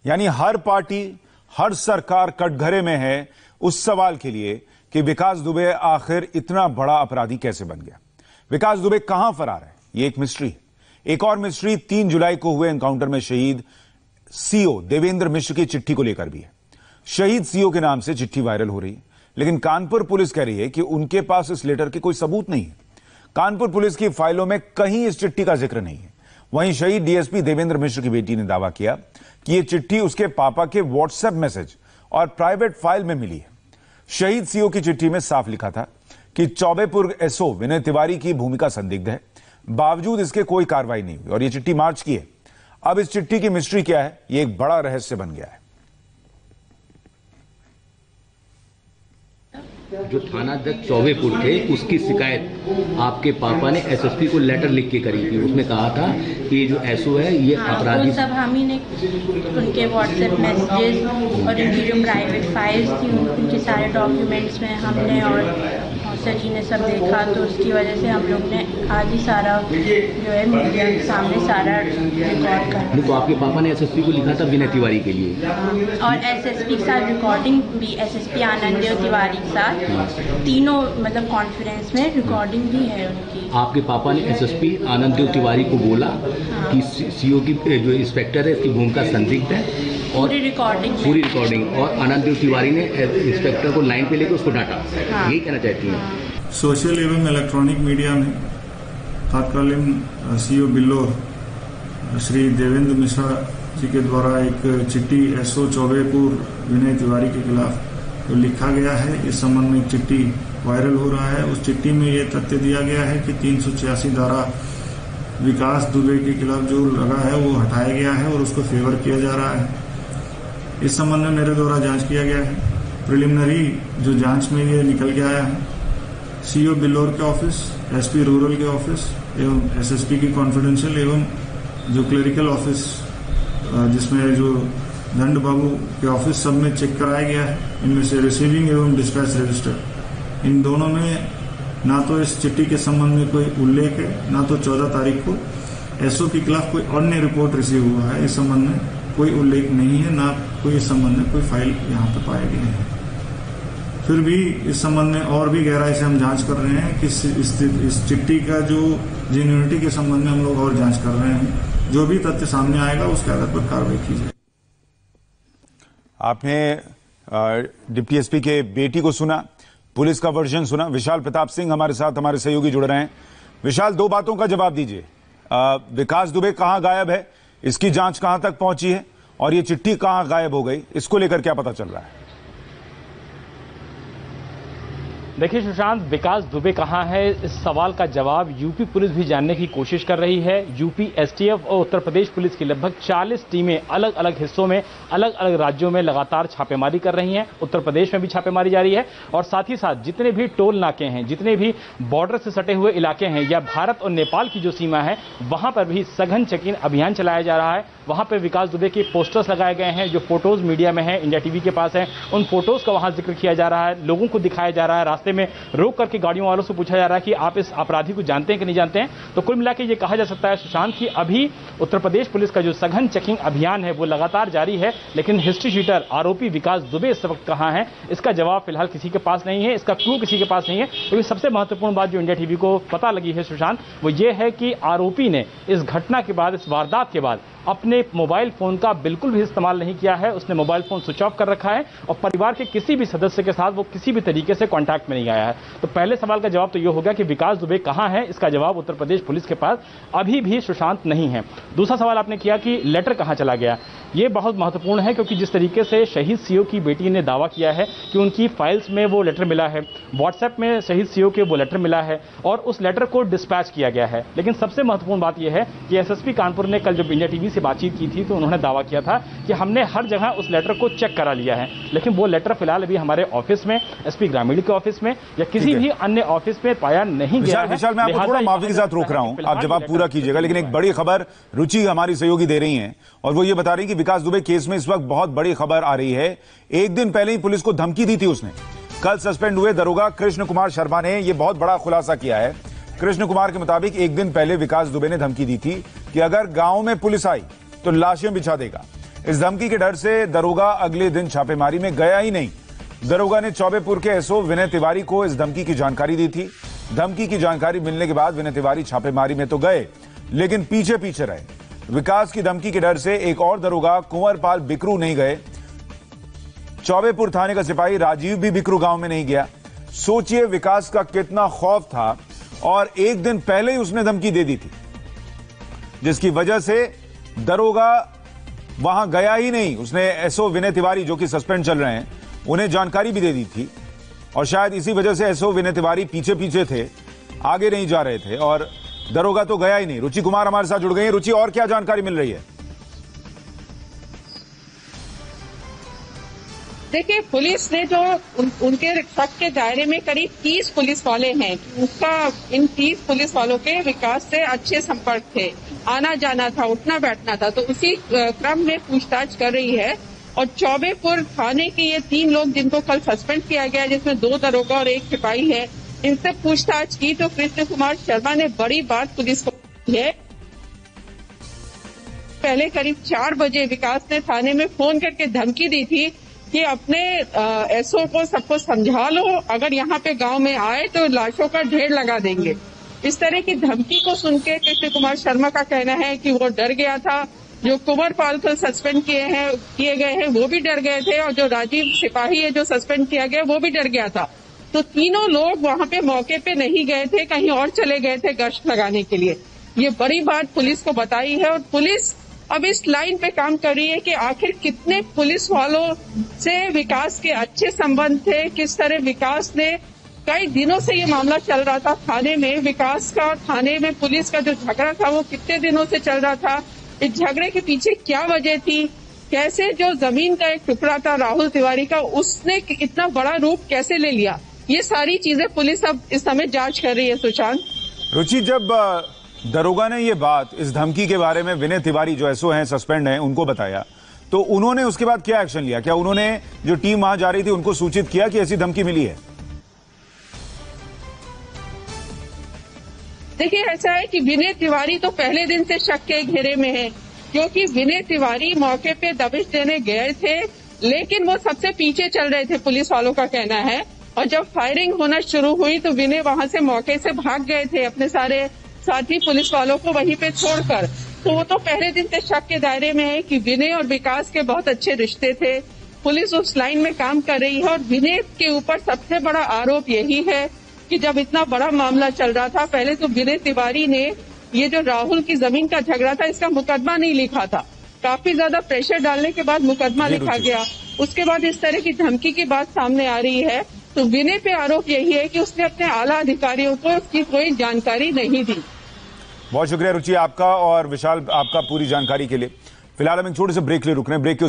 यानी हर पार्टी, हर सरकार कटघरे में है उस सवाल के लिए कि विकास दुबे आखिर इतना बड़ा अपराधी कैसे बन गया। विकास दुबे कहां फरार है, ये एक मिस्ट्री है। एक और मिस्ट्री 3 जुलाई को हुए एनकाउंटर में शहीद सीओ देवेंद्र मिश्र की चिट्ठी को लेकर भी है। शहीद सीओ के नाम से चिट्ठी वायरल हो रही है, लेकिन कानपुर पुलिस कह रही है कि उनके पास इस लेटर के कोई सबूत नहीं है। कानपुर पुलिस की फाइलों में कहीं इस चिट्ठी का जिक्र नहीं है। वहीं शहीद डीएसपी देवेंद्र मिश्र की बेटी ने दावा किया कि यह चिट्ठी उसके पापा के व्हाट्सएप मैसेज और प्राइवेट फाइल में मिली है। शहीद सीओ की चिट्ठी में साफ लिखा था कि चौबेपुर एसओ विनय तिवारी की भूमिका संदिग्ध है, बावजूद इसके कोई कार्रवाई नहीं हुई और यह चिट्ठी मार्च की है। अब इस चिट्ठी की मिस्ट्री क्या है, यह एक बड़ा रहस्य बन गया है। जो थानाध्यक्ष चौबेपुर थे, उसकी शिकायत आपके पापा ने एसएसपी को लेटर लिख के करी थी। उसमें कहा था कि जो एसओ है ये अपराधी। सब हम ही ने उनके व्हाट्सएप मैसेजेस और उनकी जो प्राइवेट फाइल्स थी उनके सारे डॉक्यूमेंट्स में हमने और सर जी ने सब देखा, तो उसकी वजह से हम लोग ने आज ही सारा जो है मीडिया के सामने सारा रिकॉर्ड कर। तो आपके पापा ने एसएसपी को लिखा था विनय तिवारी के लिए, और एसएसपी के साथ रिकॉर्डिंग भी, एसएसपी आनंद देव तिवारी के साथ तीनों मतलब कॉन्फ्रेंस में रिकॉर्डिंग भी है उनकी। आपके पापा ने एसएसपी आनंद देव तिवारी को बोला कि सीओ की जो इंस्पेक्टर है इसकी भूमिका संदिग्ध है, और पूरी रिकॉर्डिंग और आनंद देव तिवारी ने इंस्पेक्टर को लाइन पे लेकर उसको डांटा। यही कहना चाहती हैं। सोशल एवं इलेक्ट्रॉनिक मीडिया में तत्कालीन सीओ बिल्लोर श्री देवेंद्र मिश्रा जी के द्वारा एक चिट्ठी एसओ चौबेपुर विनय तिवारी के खिलाफ तो लिखा गया है। इस संबंध में एक चिट्ठी वायरल हो रहा है। उस चिट्ठी में यह तथ्य दिया गया है कि 386 धारा विकास दुबे के खिलाफ जो लगा है वो हटाया गया है और उसको फेवर किया जा रहा है। इस संबंध में मेरे द्वारा जांच किया गया है। प्रिलिमिनरी जो जांच में ये निकल के आया है, सीओ बिल्लोर के ऑफिस, एसपी रूरल के ऑफिस एवं एसएसपी की कॉन्फिडेंशियल एवं जो क्लरिकल ऑफिस जिसमें जो दंड बाबू के ऑफिस, सब में चेक कराया गया है। इनमें से रिसीविंग एवं डिस्पैच रजिस्टर, इन दोनों में ना तो इस चिट्ठी के संबंध में कोई उल्लेख है, ना तो 14 तारीख को एसओ के खिलाफ कोई अन्य रिपोर्ट रिसीव हुआ है। इस संबंध में कोई उल्लेख नहीं है, ना कोई इस संबंध में कोई फाइल यहाँ पे पाए गए हैं। फिर भी इस संबंध में और भी गहराई से हम जांच कर रहे हैं कि इस चिट्ठी का जो जेन्युइनिटी के संबंध में हम लोग और जांच कर रहे हैं। जो भी तथ्य सामने आएगा उसके आधार पर कार्रवाई की जाए। आपने डिप्टी एसपी के बेटी को सुना, पुलिस का वर्जन सुना। विशाल प्रताप सिंह हमारे साथ, हमारे सहयोगी जुड़ रहे हैं। विशाल, 2 बातों का जवाब दीजिए। विकास दुबे कहां गायब है, इसकी जांच कहां तक पहुंची है, और ये चिट्ठी कहां गायब हो गई, इसको लेकर क्या पता चल रहा है? देखिए सुशांत, विकास दुबे कहां है, इस सवाल का जवाब यूपी पुलिस भी जानने की कोशिश कर रही है। यूपी एसटीएफ और उत्तर प्रदेश पुलिस की लगभग 40 टीमें अलग अलग हिस्सों में, अलग अलग राज्यों में लगातार छापेमारी कर रही हैं। उत्तर प्रदेश में भी छापेमारी जारी है, और साथ ही साथ जितने भी टोल नाके हैं, जितने भी बॉर्डर से सटे हुए इलाके हैं या भारत और नेपाल की जो सीमा है, वहां पर भी सघन चेकिंग अभियान चलाया जा रहा है। वहां पर विकास दुबे के पोस्टर्स लगाए गए हैं, जो फोटोज मीडिया में है, इंडिया टीवी के पास है, उन फोटोज का वहां जिक्र किया जा रहा है, लोगों को दिखाया जा रहा है। रास्ते में रोक करके गाड़ियों वालों से पूछा जा रहा है कि आप इस अपराधी को जानते हैं कि नहीं जानते हैं। तो कुल मिलाकर ये कहा जा सकता है सुशांत कि अभी उत्तर प्रदेश पुलिस का जो सघन चेकिंग अभियान है वो लगातार जारी है, लेकिन हिस्ट्री शीटर आरोपी विकास दुबे इस वक्त कहां है, इसका जवाब फिलहाल किसी के पास नहीं है, इसका क्लू किसी के पास नहीं है। क्योंकि सबसे महत्वपूर्ण बात जो इंडिया टीवी को पता लगी है सुशांत, वो ये है कि आरोपी ने इस घटना के बाद, इस वारदात के बाद अपने मोबाइल फोन का बिल्कुल भी इस्तेमाल नहीं किया है। उसने मोबाइल फोन स्विच ऑफ कर रखा है और परिवार के किसी भी सदस्य के साथ वो किसी भी तरीके से कांटेक्ट में नहीं आया है। तो पहले सवाल का जवाब तो ये होगा कि विकास दुबे कहां है, इसका जवाब उत्तर प्रदेश पुलिस के पास अभी भी सुशांत नहीं है। दूसरा सवाल आपने किया कि लेटर कहां चला गया, ये बहुत महत्वपूर्ण है, क्योंकि जिस तरीके से शहीद सीओ की बेटी ने दावा किया है कि उनकी फाइल्स में वो लेटर मिला है, व्हाट्सएप में शहीद सीओ के वो लेटर मिला है और उस लेटर को डिस्पैच किया गया है। लेकिन सबसे महत्वपूर्ण बात यह है कि एसएसपी कानपुर ने कल जब इंडिया टीवी से बातचीत की थी तो उन्होंने दावा किया था कि हमने हर जगह उस लेटर को चेक करा लिया है, लेकिन वो लेटर फिलहाल अभी हमारे ऑफिस में, एसपी ग्रामीण के ऑफिस में या किसी भी अन्य ऑफिस में पाया नहीं गया है। विशाल, मैं आपको थोड़ा माफी के साथ रोक रहा हूं, आप जवाब पूरा कीजिएगा, लेकिन एक बड़ी खबर रुचि हमारी सहयोगी दे रही हैं और वो ये बता रही कि विकास दुबे केस में इस वक्त बहुत बड़ी खबर आ रही है। एक दिन पहले ही पुलिस को धमकी दी थी उसने। कल सस्पेंड हुए दरोगा कृष्ण कुमार शर्मा ने यह बहुत बड़ा खुलासा किया है। कृष्ण कुमार के मुताबिक एक दिन पहले विकास दुबे ने धमकी दी थी कि अगर गांव में पुलिस आई तो लाशें बिछा देगा। इस धमकी के डर से दरोगा अगले दिन छापेमारी में गया ही नहीं। दरोगा ने चौबेपुर के एसओ विनय तिवारी को इस धमकी की जानकारी दी थी। धमकी की जानकारी मिलने के बाद विनय तिवारी छापेमारी में तो गए, लेकिन पीछे पीछे रहे। विकास की धमकी के डर से एक और दरोगा कुंवरपाल बिकरू नहीं गए। चौबेपुर थाने का सिपाही राजीव भी बिकरू गांव में नहीं गया। सोचिए विकास का कितना खौफ था, और एक दिन पहले ही उसने धमकी दे दी थी, जिसकी वजह से दरोगा वहां गया ही नहीं। उसने एसओ विनय तिवारी, जो कि सस्पेंड चल रहे हैं, उन्हें जानकारी भी दे दी थी, और शायद इसी वजह से एसओ विनय तिवारी पीछे पीछे थे, आगे नहीं जा रहे थे, और दरोगा तो गया ही नहीं। रुचि कुमार हमारे साथ जुड़ गई हैं। रुचि, और क्या जानकारी मिल रही है? देखिए, पुलिस ने जो उनके शक के दायरे में करीब 30 पुलिस वाले हैं, इन 30 पुलिस वालों के विकास से अच्छे संपर्क थे, आना जाना था, उठना बैठना था, तो उसी क्रम में पूछताछ कर रही है। और चौबेपुर थाने के ये 3 लोग जिनको कल सस्पेंड किया गया, जिसमें 2 दरोगा और 1 सिपाही है, इनसे पूछताछ की तो कृष्ण कुमार शर्मा ने बड़ी बात पुलिस को की है। पहले करीब 4 बजे विकास ने थाने में फोन करके धमकी दी थी कि अपने एसओ को सबको समझा लो, अगर यहाँ पे गांव में आए तो लाशों का ढेर लगा देंगे। इस तरह की धमकी को सुन के कृष्ण कुमार शर्मा का कहना है कि वो डर गया था। जो कुंवरपाल को सस्पेंड किए गए हैं वो भी डर गए थे, और जो राजीव सिपाही है जो सस्पेंड किया गया वो भी डर गया था। तो तीनों लोग वहां पे मौके पे नहीं गए थे, कहीं और चले गए थे गश्त लगाने के लिए। ये बड़ी बात पुलिस को बताई है, और पुलिस अब इस लाइन पे काम कर रही है कि आखिर कितने पुलिस वालों से विकास के अच्छे संबंध थे, किस तरह विकास ने, कई दिनों से ये मामला चल रहा था थाने में, विकास का और थाने में पुलिस का जो झगड़ा था वो कितने दिनों से चल रहा था, इस झगड़े के पीछे क्या वजह थी, कैसे जो जमीन का एक टुकड़ा था राहुल तिवारी का, उसने इतना बड़ा रूप कैसे ले लिया, ये सारी चीजें पुलिस अब इस समय जांच कर रही है। सुशांत। रुचि, जब दरोगा ने ये बात इस धमकी के बारे में विनय तिवारी जो एसओ हैं, सस्पेंड हैं, उनको बताया, तो उन्होंने उसके बाद क्या एक्शन लिया? क्या उन्होंने जो टीम वहां जा रही थी उनको सूचित किया कि ऐसी धमकी मिली है? देखिए, ऐसा है कि विनय तिवारी तो पहले दिन से शक के घेरे में है, क्योंकि विनय तिवारी मौके पे दबिश देने गए थे, लेकिन वो सबसे पीछे चल रहे थे, पुलिस वालों का कहना है। और जब फायरिंग होना शुरू हुई तो विनय वहां से मौके से भाग गए थे, अपने सारे साथी पुलिस वालों को वहीं पे छोड़कर। तो वो तो पहले दिन से शक के दायरे में है कि विनय और विकास के बहुत अच्छे रिश्ते थे। पुलिस उस लाइन में काम कर रही है, और विनय के ऊपर सबसे बड़ा आरोप यही है कि जब इतना बड़ा मामला चल रहा था, पहले तो विनय तिवारी ने ये जो राहुल की जमीन का झगड़ा था इसका मुकदमा नहीं लिखा था, काफी ज्यादा प्रेशर डालने के बाद मुकदमा लिखा गया। उसके बाद इस तरह की धमकी की बात सामने आ रही है, तो विनय पे आरोप यही है कि उसने अपने आला अधिकारियों को इसकी कोई जानकारी नहीं दी। बहुत शुक्रिया रुचि आपका और विशाल आपका पूरी जानकारी के लिए। फिलहाल हम एक छोटे से ब्रेक ले रुक रहे हैं। ब्रेक के